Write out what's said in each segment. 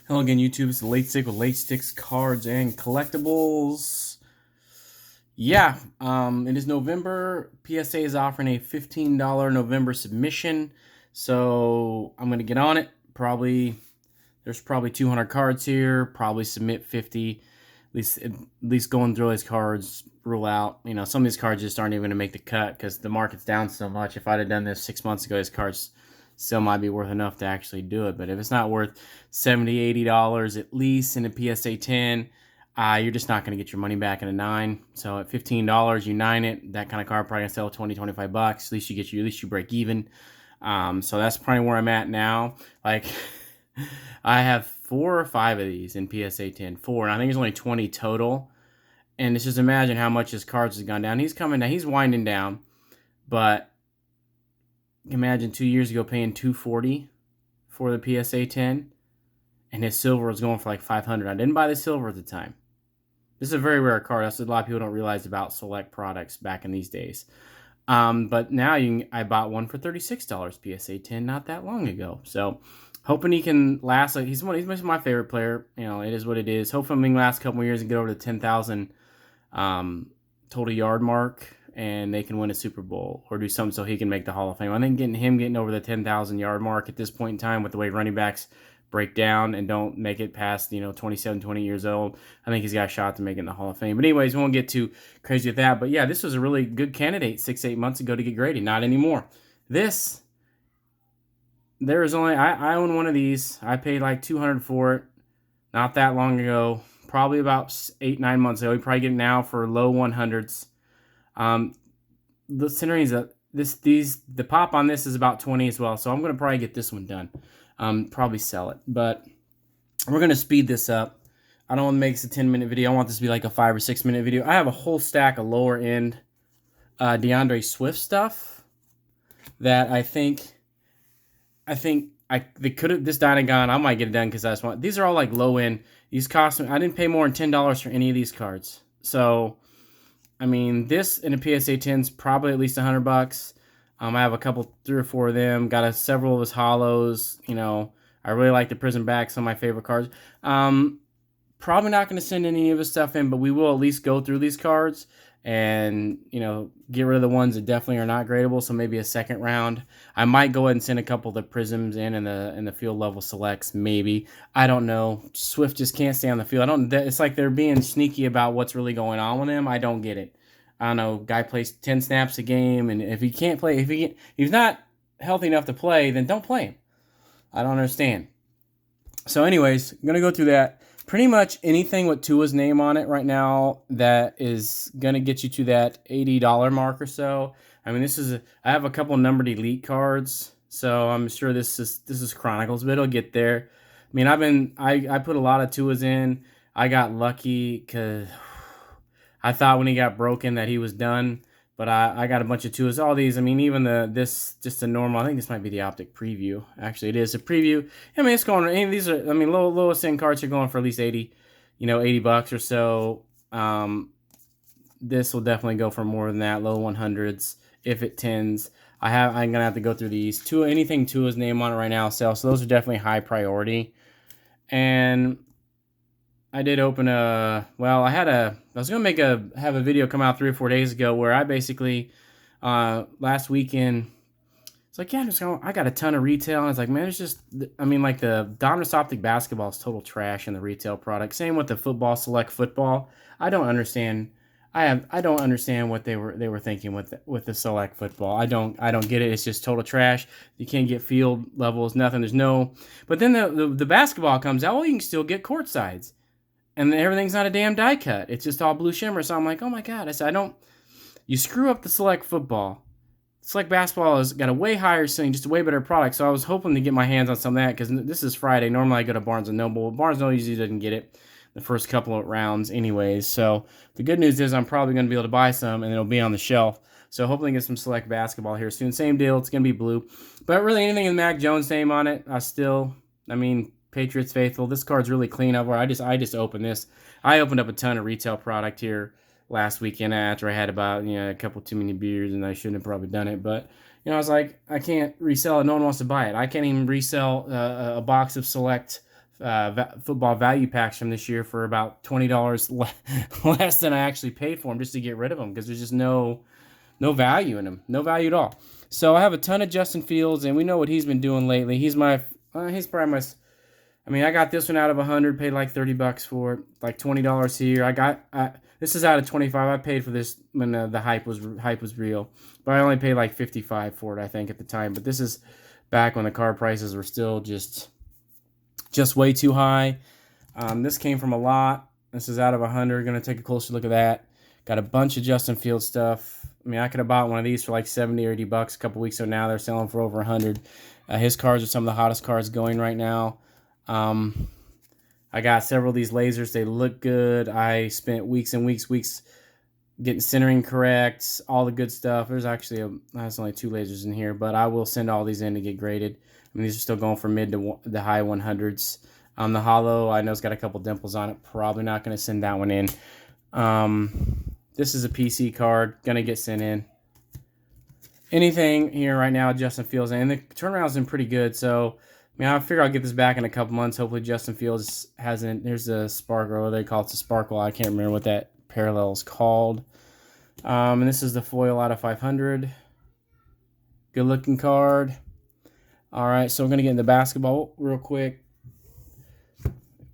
Hello again, YouTube. It's the Late Stick with Late Sticks Cards and Collectibles. Yeah, it is November. PSA is offering a $15 November submission, so I'm gonna get on it. There's probably 200 cards here. Probably submit 50. At least going through these cards, rule out. Some of these cards just aren't even gonna make the cut because the market's down so much. If I'd have done this 6 months ago, these cards still might be worth enough to actually do it. But if it's not worth $70, $80 at least in a PSA 10, you're just not going to get your money back in a 9. So at $15, you 9 it. That kind of card probably going to sell 20, 25 bucks. At least you break even. So that's probably where I'm at now. Like, I have 4 or 5 of these in PSA 10. 4, and I think there's only 20 total. And it's just imagine how much his cards has gone down. He's coming down. He's winding down. But imagine 2 years ago paying $240 for the PSA 10, and his silver was going for like $500. I didn't buy the silver at the time. This is a very rare card. That's what a lot of people don't realize about select products back in these days. But now I bought one for $36 PSA 10 not that long ago. So hoping he can last. He's my favorite player. It is what it is. Hopefully he can last a couple more years and get over the 10,000 total yard mark, and they can win a Super Bowl or do something so he can make the Hall of Fame. I think getting over the 10,000 yard mark at this point in time with the way running backs break down and don't make it past 27, 20 years old, I think he's got a shot to make it in the Hall of Fame. But anyways, we won't get too crazy with that. But yeah, this was a really good candidate 6-8 months ago to get graded. Not anymore. I own one of these. I paid like $200 for it not that long ago, probably about 8-9 months ago. You probably get it now for low 100s. Considering the pop on this is about 20 as well, so I'm gonna probably get this one done. Probably sell it, but we're gonna speed this up. I don't want to make this a 10-minute video. I want this to be like a 5 or 6 minute video. I have a whole stack of lower end DeAndre Swift stuff that I think they could have this died and gone. I might get it done because I just want. These are all like low end. These cost me. I didn't pay more than $10 for any of these cards. So, I mean, this in a PSA 10 is probably at least $100. I have a couple, 3 or 4 of them. Got several of his hollows. I really like the Prison Back. Some of my favorite cards. Probably not going to send any of his stuff in, but we will at least go through these cards and get rid of the ones that definitely are not gradable. So maybe a second round. I might go ahead and send a couple of the Prisms in the field level selects. Maybe, I don't know. Swift just can't stay on the field. It's like they're being sneaky about what's really going on with him. I don't get it. I don't know. Guy plays 10 snaps a game, and if he can't play, if he's not healthy enough to play, then don't play him. I don't understand. So, anyways, I'm gonna go through that. Pretty much anything with Tua's name on it right now that is gonna get you to that $80 mark or so. I mean, I have a couple numbered elite cards, so I'm sure this is Chronicles, but it'll get there. I mean, I put a lot of Tua's in. I got lucky because I thought when he got broken that he was done, but I got a bunch of Tua's. All these, I mean, even just a normal. I think this might be the Optic Preview. Actually, it is a preview. I mean, it's going. These are. I mean, lowest end cards are going for at least $80 or so. This will definitely go for more than that. Low 100s if it tends. I'm gonna have to go through these. Anything Tua's name on it right now sell. So those are definitely high priority. And I did open I was going to have a video come out 3 or 4 days ago where I basically, last weekend, it's like, yeah, I got a ton of retail. And it's like, man, like the Donruss Optic basketball is total trash in the retail product. Same with the select football. I don't understand. I don't understand what they were thinking with the select football. I don't get it. It's just total trash. You can't get field levels, nothing. But then the basketball comes out. Well, you can still get court sides. And everything's not a damn die cut. It's just all blue shimmer. So I'm like, oh my God. I said, you screw up the select football. Select basketball has got a way higher ceiling, just a way better product. So I was hoping to get my hands on some of that because this is Friday. Normally I go to Barnes & Noble. Barnes & Noble usually doesn't get it the first couple of rounds anyways. So the good news is I'm probably going to be able to buy some and it'll be on the shelf. So hopefully get some select basketball here soon. Same deal. It's going to be blue. But really anything with Mac Jones' name on it, Patriots faithful. This card's really clean up. I just opened this. I opened up a ton of retail product here last weekend after I had about a couple too many beers, and I shouldn't have probably done it. But I was like, I can't resell it. No one wants to buy it. I can't even resell a box of select football value packs from this year for about $20 less than I actually paid for them, just to get rid of them, because there's just no value in them, no value at all. So I have a ton of Justin Fields, and we know what he's been doing lately. He's probably my. I mean, I got this one out of 100, paid like $30 for it, like $20 here. This is out of 25. I paid for this when the hype was real, but I only paid like 55 for it, I think, at the time. But this is back when the car prices were still just way too high. This came from a lot. This is out of 100. Gonna take a closer look at that. Got a bunch of Justin Fields stuff. I mean, I could have bought one of these for like 70 or 80 bucks a couple weeks ago. Now they're selling for over 100. His cards are some of the hottest cards going right now. I got several of these lasers. They look good. I spent weeks and weeks getting centering correct, all the good stuff. There's only 2 lasers in here, but I will send all these in to get graded. I mean, these are still going for mid to the high 100s. The hollow, I know it's got a couple dimples on it. Probably not going to send that one in. This is a PC card. Going to get sent in. Anything here right now, Justin Fields, and the turnaround's been pretty good, so I mean, I figure I'll get this back in a couple months. Hopefully Justin Fields hasn't. Here's a sparkle, or they call it a sparkle. I can't remember what that parallel is called. And this is the foil out of 500. Good looking card. All right, so we're gonna get into basketball real quick.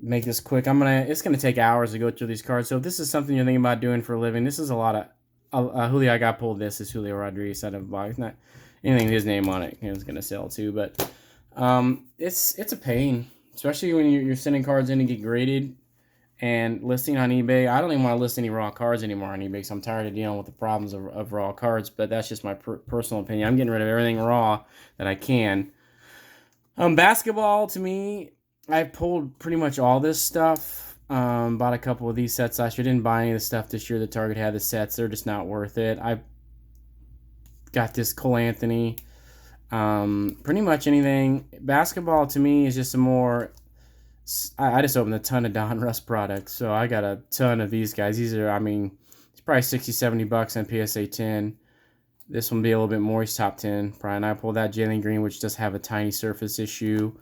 Make this quick. It's gonna take hours to go through these cards. So if this is something you're thinking about doing for a living, this is a lot of Julio. I got pulled. This is Julio Rodriguez out of a box. Not anything with his name on it. It's gonna sell too, but it's a pain, especially when you're sending cards in to get graded and listing on eBay. I don't even want to list any raw cards anymore on eBay, because I'm tired of dealing with the problems of raw cards. But that's just my personal opinion. I'm getting rid of everything raw that I can. Basketball, to me, I've pulled pretty much all this stuff. Bought a couple of these sets last year. Didn't buy any of the stuff this year. The Target had the sets. They're just not worth it. I got this Cole Anthony. Pretty much anything. Basketball, to me, is just a more... I just opened a ton of Don Russ products, so I got a ton of these guys. These are, I mean, it's probably 60, 70 bucks on PSA 10. This one will be a little bit more. He's top 10. Probably. And I pulled that Jalen Green, which does have a tiny surface issue.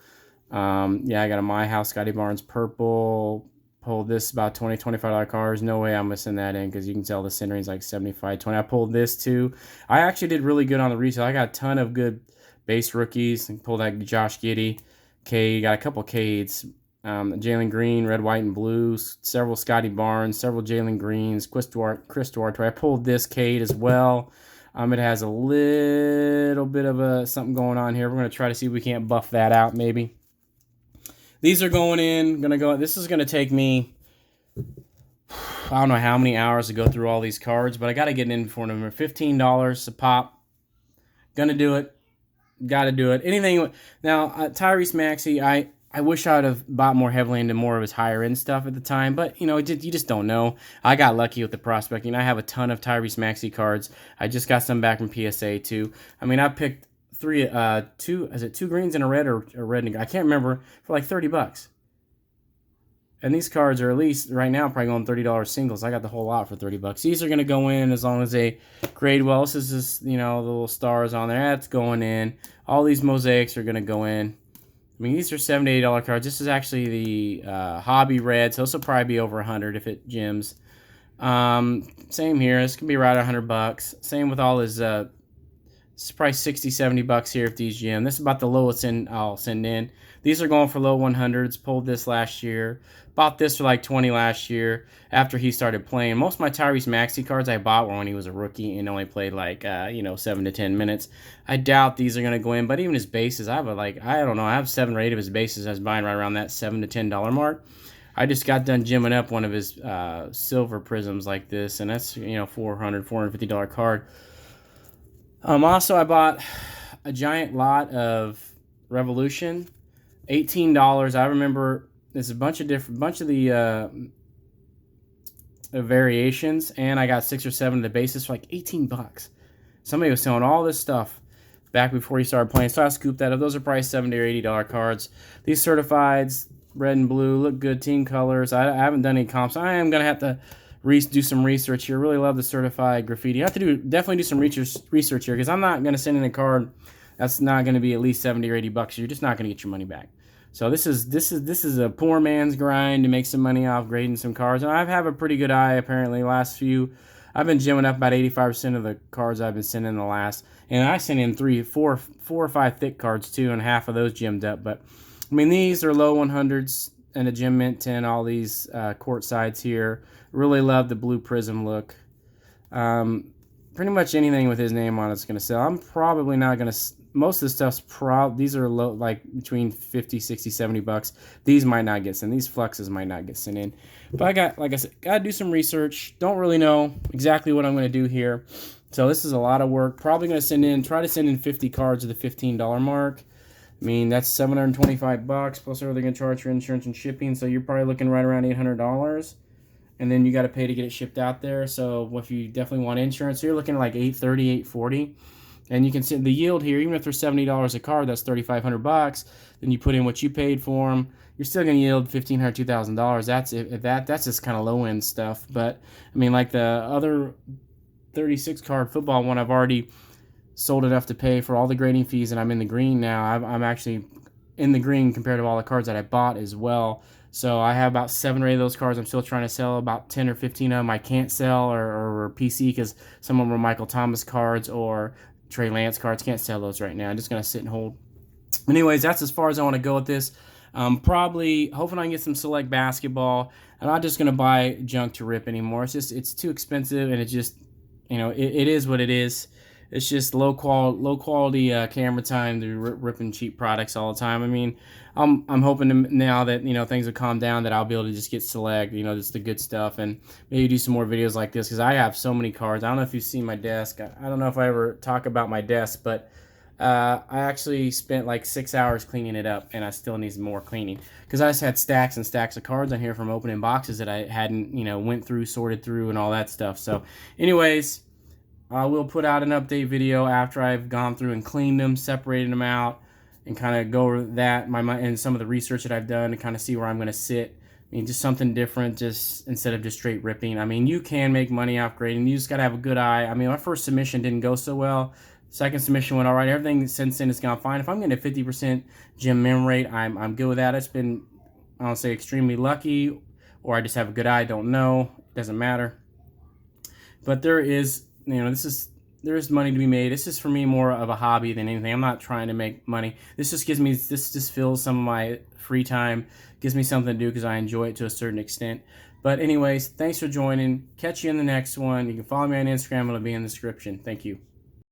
Yeah, I got a My House Scotty Barnes purple. Pulled this about $20, $25 cards. No way I'm missing that in, because you can tell the centering's like 75, 20. I pulled this too. I actually did really good on the resale. I got a ton of good base rookies. Pulled that Josh Giddey. Cade. Got a couple Cades. Jalen Green, red, white, and blue. Several Scotty Barnes. Several Jalen Greens. Chris Duarte. I pulled this Cade as well. It has a little bit of something going on here. We're going to try to see if we can't buff that out maybe. These are going in. This is going to take me, I don't know how many hours to go through all these cards, but I got to get in before November. $15 a pop. Gonna do it. Got to do it. Anything. Now, Tyrese Maxey, I wish I would have bought more heavily into more of his higher end stuff at the time, but you just don't know. I got lucky with the prospecting. I have a ton of Tyrese Maxey cards. I just got some back from PSA too. I mean, I picked two greens and a red, or a red and I can't remember, for like 30 bucks. And these cards are, at least right now, probably going $30 singles. I got the whole lot for 30 bucks. These are going to go in as long as they grade well. This is just, the little stars on there. That's going in. All these mosaics are going to go in. I mean, these are $70, $80 cards. This is actually the hobby red, so this will probably be over 100 if it gyms. Same here. This could be right at $100. Same with all his... It's probably 60, 70 bucks here if these gym. This is about the lowest I'll send in. These are going for low 100s. Pulled this last year. Bought this for like 20 last year after he started playing. Most of my Tyrese Maxey cards I bought were when he was a rookie and only played like 7 to 10 minutes. I doubt these are gonna go in, but even his bases, I have 7 or 8 of his bases I was buying right around that $7 to $10 mark. I just got done gymming up one of his silver prisms like this, and that's $450 card. Also, I bought a giant lot of Revolution, $18. I remember there's a bunch of the variations, and I got 6 or 7 of the bases for like 18 bucks. Somebody was selling all this stuff back before he started playing, so I scooped that up. Those are probably $70 or $80 cards. These certifieds, red and blue, look good. Team colors. I haven't done any comps. I am gonna have to do some research here. Really love the certified graffiti. I have to definitely do some research here, because I'm not going to send in a card that's not going to be at least 70 or 80 bucks. You're just not going to get your money back. So this is a poor man's grind to make some money off grading some cards. And I have a pretty good eye apparently. Last few, I've been gymming up about 85% of the cards I've been sending the last, and I sent in four or five thick cards too, and half of those gymmed up. But I mean, these are low 100s and a gym mint 10. All these court sides here. Really love the blue prism look. Pretty much anything with his name on it's going to sell. I'm probably not going to, most of the stuff's these are low, like between 50, 60, 70 bucks. These might not get sent. These fluxes might not get sent in. But I got, like I said, got to do some research. Don't really know exactly what I'm going to do here. So this is a lot of work. Probably going to try to send in 50 cards at the $15 mark. I mean, that's 725 bucks, plus they're going to charge for insurance and shipping. So you're probably looking right around $800. And then you got to pay to get it shipped out there. So if you definitely want insurance, so you're looking at like $830, $840. And you can see the yield here, even if they're $70 a card, that's $3,500. Then you put in what you paid for them, you're still going to yield $1,500, $2,000. That's just kind of low end stuff. But I mean, like the other 36 card football one, I've already sold enough to pay for all the grading fees, and I'm in the green now. I'm actually in the green compared to all the cards that I bought as well. So I have about 7 or 8 of those cards I'm still trying to sell. About 10 or 15 of them I can't sell or PC because some of them are Michael Thomas cards or Trey Lance cards. Can't sell those right now. I'm just going to sit and hold. Anyways, that's as far as I want to go with this. Hopefully I can get some select basketball. I'm not just going to buy junk to rip anymore. It's too expensive, and it's just, it is what it is. It's just low quality camera time to ripping cheap products all the time. I mean, I'm hoping now that things have calmed down that I'll be able to just get select, just the good stuff, and maybe do some more videos like this because I have so many cards. I don't know if you've seen my desk. I don't know if I ever talk about my desk, but I actually spent like 6 hours cleaning it up, and I still need more cleaning because I just had stacks and stacks of cards on here from opening boxes that I hadn't went through, sorted through, and all that stuff. So, anyways. I will put out an update video after I've gone through and cleaned them, separated them out, and kind of go over that and some of the research that I've done to kind of see where I'm going to sit. I mean, just something different, just instead of just straight ripping. I mean, you can make money off grading. You just got to have a good eye. I mean, my first submission didn't go so well. Second submission went all right. Everything since then has gone fine. If I'm getting a 50% gym min rate, I'm good with that. It's been, I don't say extremely lucky, or I just have a good eye. Don't know. It doesn't matter. But there is... there is money to be made. This is for me more of a hobby than anything. I'm not trying to make money. This just fills some of my free time, gives me something to do because I enjoy it to a certain extent. But anyways, thanks for joining. Catch you in the next one. You can follow me on Instagram. It'll be in the description. Thank you.